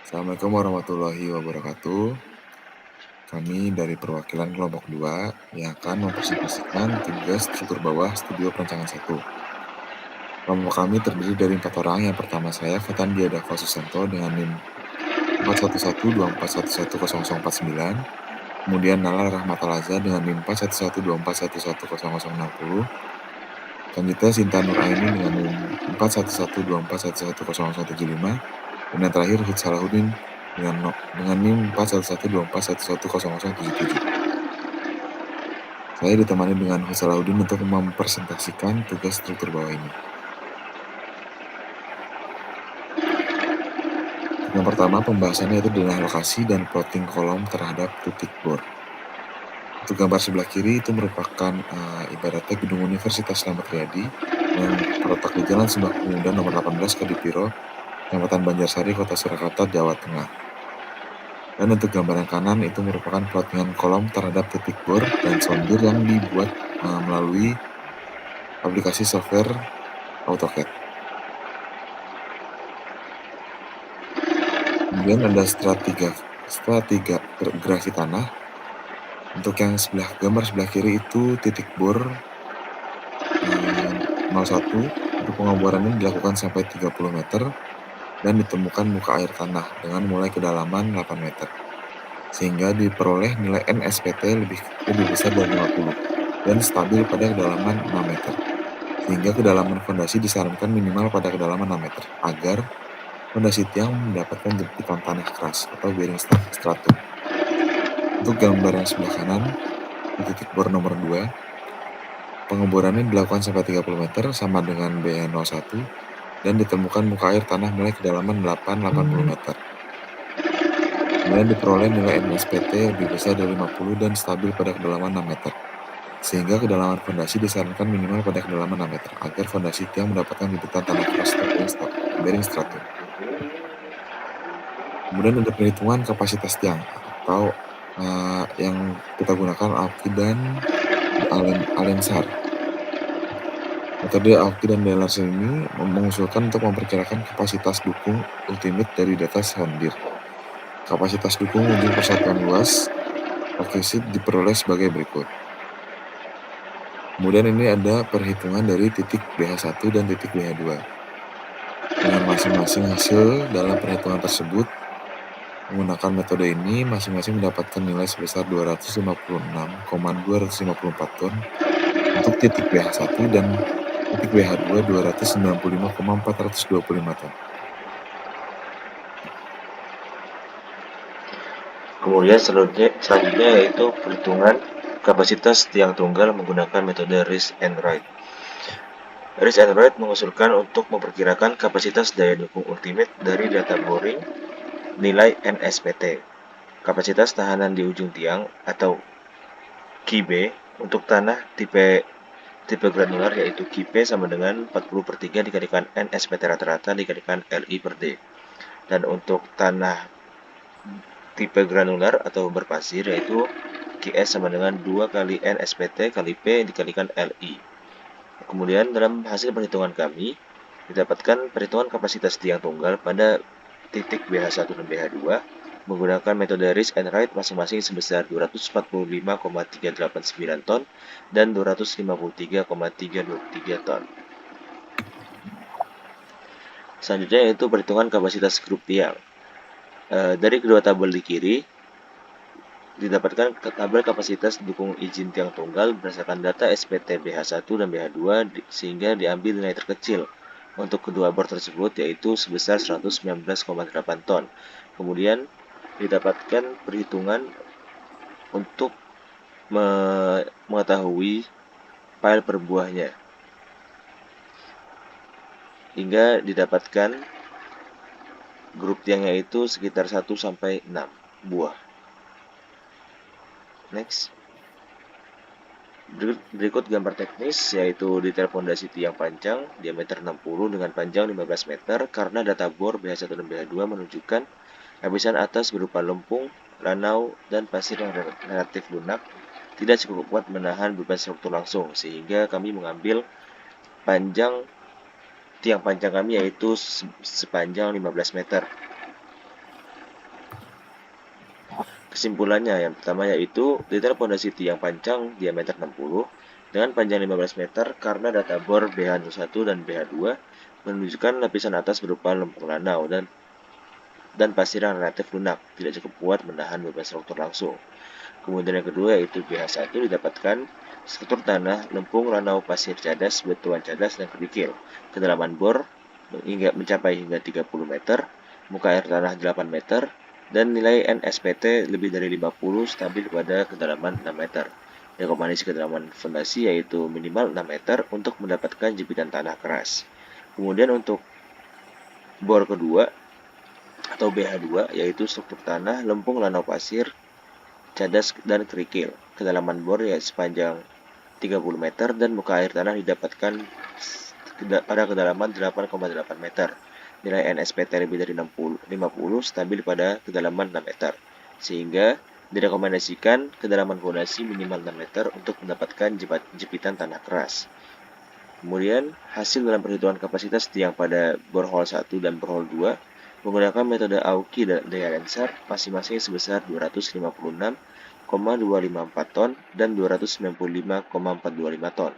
Assalamualaikum warahmatullahi wabarakatuh. Kami dari perwakilan kelompok 2 yang akan mempresentasikan tugas struktur bawah studio perancangan 1. Kelompok kami terdiri dari 4 orang. Yang pertama saya, Fatan Diadava Susanto dengan NIM 4112411049. Kemudian Nala Rahmatalaza dengan NIM 4112411060. Selanjutnya Sinta Nuraini dengan NIM 4112411075. Dan yang terakhir Hud Salahuddin dengan NIM 4112411077. Saya ditemani dengan Hud Salahuddin untuk mempresentasikan tugas struktur bawah ini. Yang pertama, pembahasannya itu adalah lokasi dan plotting kolom terhadap titik bor. Untuk gambar sebelah kiri itu merupakan ibaratnya gedung Universitas Slamet Riyadi yang terletak di Jalan Sumpah Pemuda nomor 18 Kadipiro, Kecamatan Banjarsari, Kota Surakarta, Jawa Tengah. Dan untuk gambar yang kanan itu merupakan plottingan kolom terhadap titik bor dan sondir yang dibuat melalui aplikasi software AutoCAD. Kemudian ada stratigrafi tanah. Untuk yang gambar sebelah kiri itu titik bor 01. Untuk pengeborannya dilakukan sampai 30 meter dan ditemukan muka air tanah dengan mulai kedalaman 8 meter. Sehingga diperoleh nilai NSPT lebih besar dari 50 dan stabil pada kedalaman 6 meter. Sehingga kedalaman fondasi disarankan minimal pada kedalaman 6 meter agar fondasi tiang mendapatkan jempitan tanah keras atau bearing stratum. Untuk gambar yang sebelah kanan, di titik bor nomor 2, pengeborannya dilakukan sampai 30 meter sama dengan BN01 dan ditemukan muka air tanah mulai kedalaman 80 meter. Kemudian diperoleh nilai NSPT lebih besar dari 50 dan stabil pada kedalaman 6 meter. Sehingga kedalaman fondasi disarankan minimal pada kedalaman 6 meter agar fondasi tiang mendapatkan jempitan tanah keras atau bearing stratum. Kemudian untuk perhitungan kapasitas tiang atau yang kita gunakan Alki dan Alensar. Metode Alki dan Alensar ini mengusulkan untuk memperkirakan kapasitas dukung ultimate dari data sondir. Kapasitas dukung ujung persatuan luas requisit diperoleh sebagai berikut. Kemudian ini ada perhitungan dari titik BH1 dan titik BH2. Dengan masing-masing hasil dalam perhitungan tersebut, menggunakan metode ini masing-masing mendapatkan nilai sebesar 256,254 ton untuk titik BH1 dan titik BH2 295,425 ton. Kemudian selanjutnya yaitu perhitungan kapasitas tiang tunggal menggunakan metode Reese and Wright. Reese and Wright mengusulkan untuk memperkirakan kapasitas daya dukung ultimate dari data boring nilai NSPT. Kapasitas tahanan di ujung tiang atau KIB untuk tanah tipe granular yaitu KIP sama dengan 40/3 dikalikan NSPT rata-rata dikalikan LI per D. Dan untuk tanah tipe granular atau berpasir yaitu QS sama dengan 2 kali NSPT kali P dikalikan LI. Kemudian dalam hasil perhitungan kami didapatkan perhitungan kapasitas tiang tunggal pada titik BH1 dan BH2 menggunakan metode Reese and Wright masing-masing sebesar 245,389 ton dan 253,323 ton. Selanjutnya yaitu perhitungan kapasitas grup tiang. Dari kedua tabel di kiri didapatkan tabel kapasitas dukung izin tiang tunggal berdasarkan data SPT BH1 dan BH2 sehingga diambil nilai terkecil untuk kedua bor tersebut yaitu sebesar 119,8 ton. Kemudian didapatkan perhitungan untuk mengetahui file per buahnya hingga didapatkan grup tiangnya itu sekitar 1 sampai 6 buah. Next. Berikut gambar teknis yaitu detail fondasi tiang panjang diameter 60 dengan panjang 15 meter karena data bor BH1 dan BH2 menunjukkan lapisan atas berupa lempung, lanau, dan pasir yang relatif lunak tidak cukup kuat menahan beban struktur langsung sehingga kami mengambil tiang panjang kami yaitu sepanjang 15 meter. Kesimpulannya, yang pertama yaitu detail pondasi tiang panjang diameter 60 dengan panjang 15 meter karena data bor BH01 dan BH2 menunjukkan lapisan atas berupa lempung lanau dan pasir yang relatif lunak, tidak cukup kuat menahan beban struktur langsung. Kemudian yang kedua yaitu BH1 didapatkan struktur tanah, lempung, lanau, pasir cadas, batuan cadas, dan kerikil. Kedalaman bor mencapai hingga 30 meter, muka air tanah 8 meter, dan nilai NSPT lebih dari 50 stabil pada kedalaman 6 meter. Rekomendasi kedalaman fondasi yaitu minimal 6 meter untuk mendapatkan jepitan tanah keras. Kemudian untuk bor kedua atau BH2 yaitu struktur tanah, lempung, lanau pasir, cadas, dan kerikil. Kedalaman bor ya sepanjang 30 meter dan muka air tanah didapatkan pada kedalaman 8,8 meter. Nilai NSPT lebih dari 50 stabil pada kedalaman 6 meter. Sehingga direkomendasikan kedalaman fondasi minimal 6 meter untuk mendapatkan jepitan tanah keras. Kemudian, hasil dalam perhitungan kapasitas tiang pada borehole 1 dan borehole 2 menggunakan metode Auki dan daya lensar masing-masing sebesar 256,254 ton dan 295,425 ton.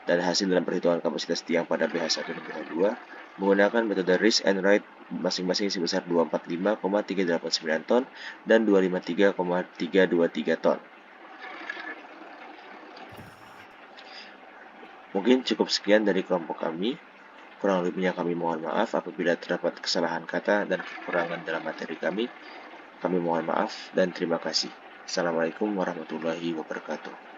Dan hasil dalam perhitungan kapasitas tiang pada BH1 dan BH2 menggunakan metode Risk and Ride masing-masing sebesar 245,389 ton dan 253,323 ton. Mungkin cukup sekian dari kelompok kami. Kurang lebihnya kami mohon maaf apabila terdapat kesalahan kata dan kekurangan dalam materi kami. Kami mohon maaf dan terima kasih. Assalamualaikum warahmatullahi wabarakatuh.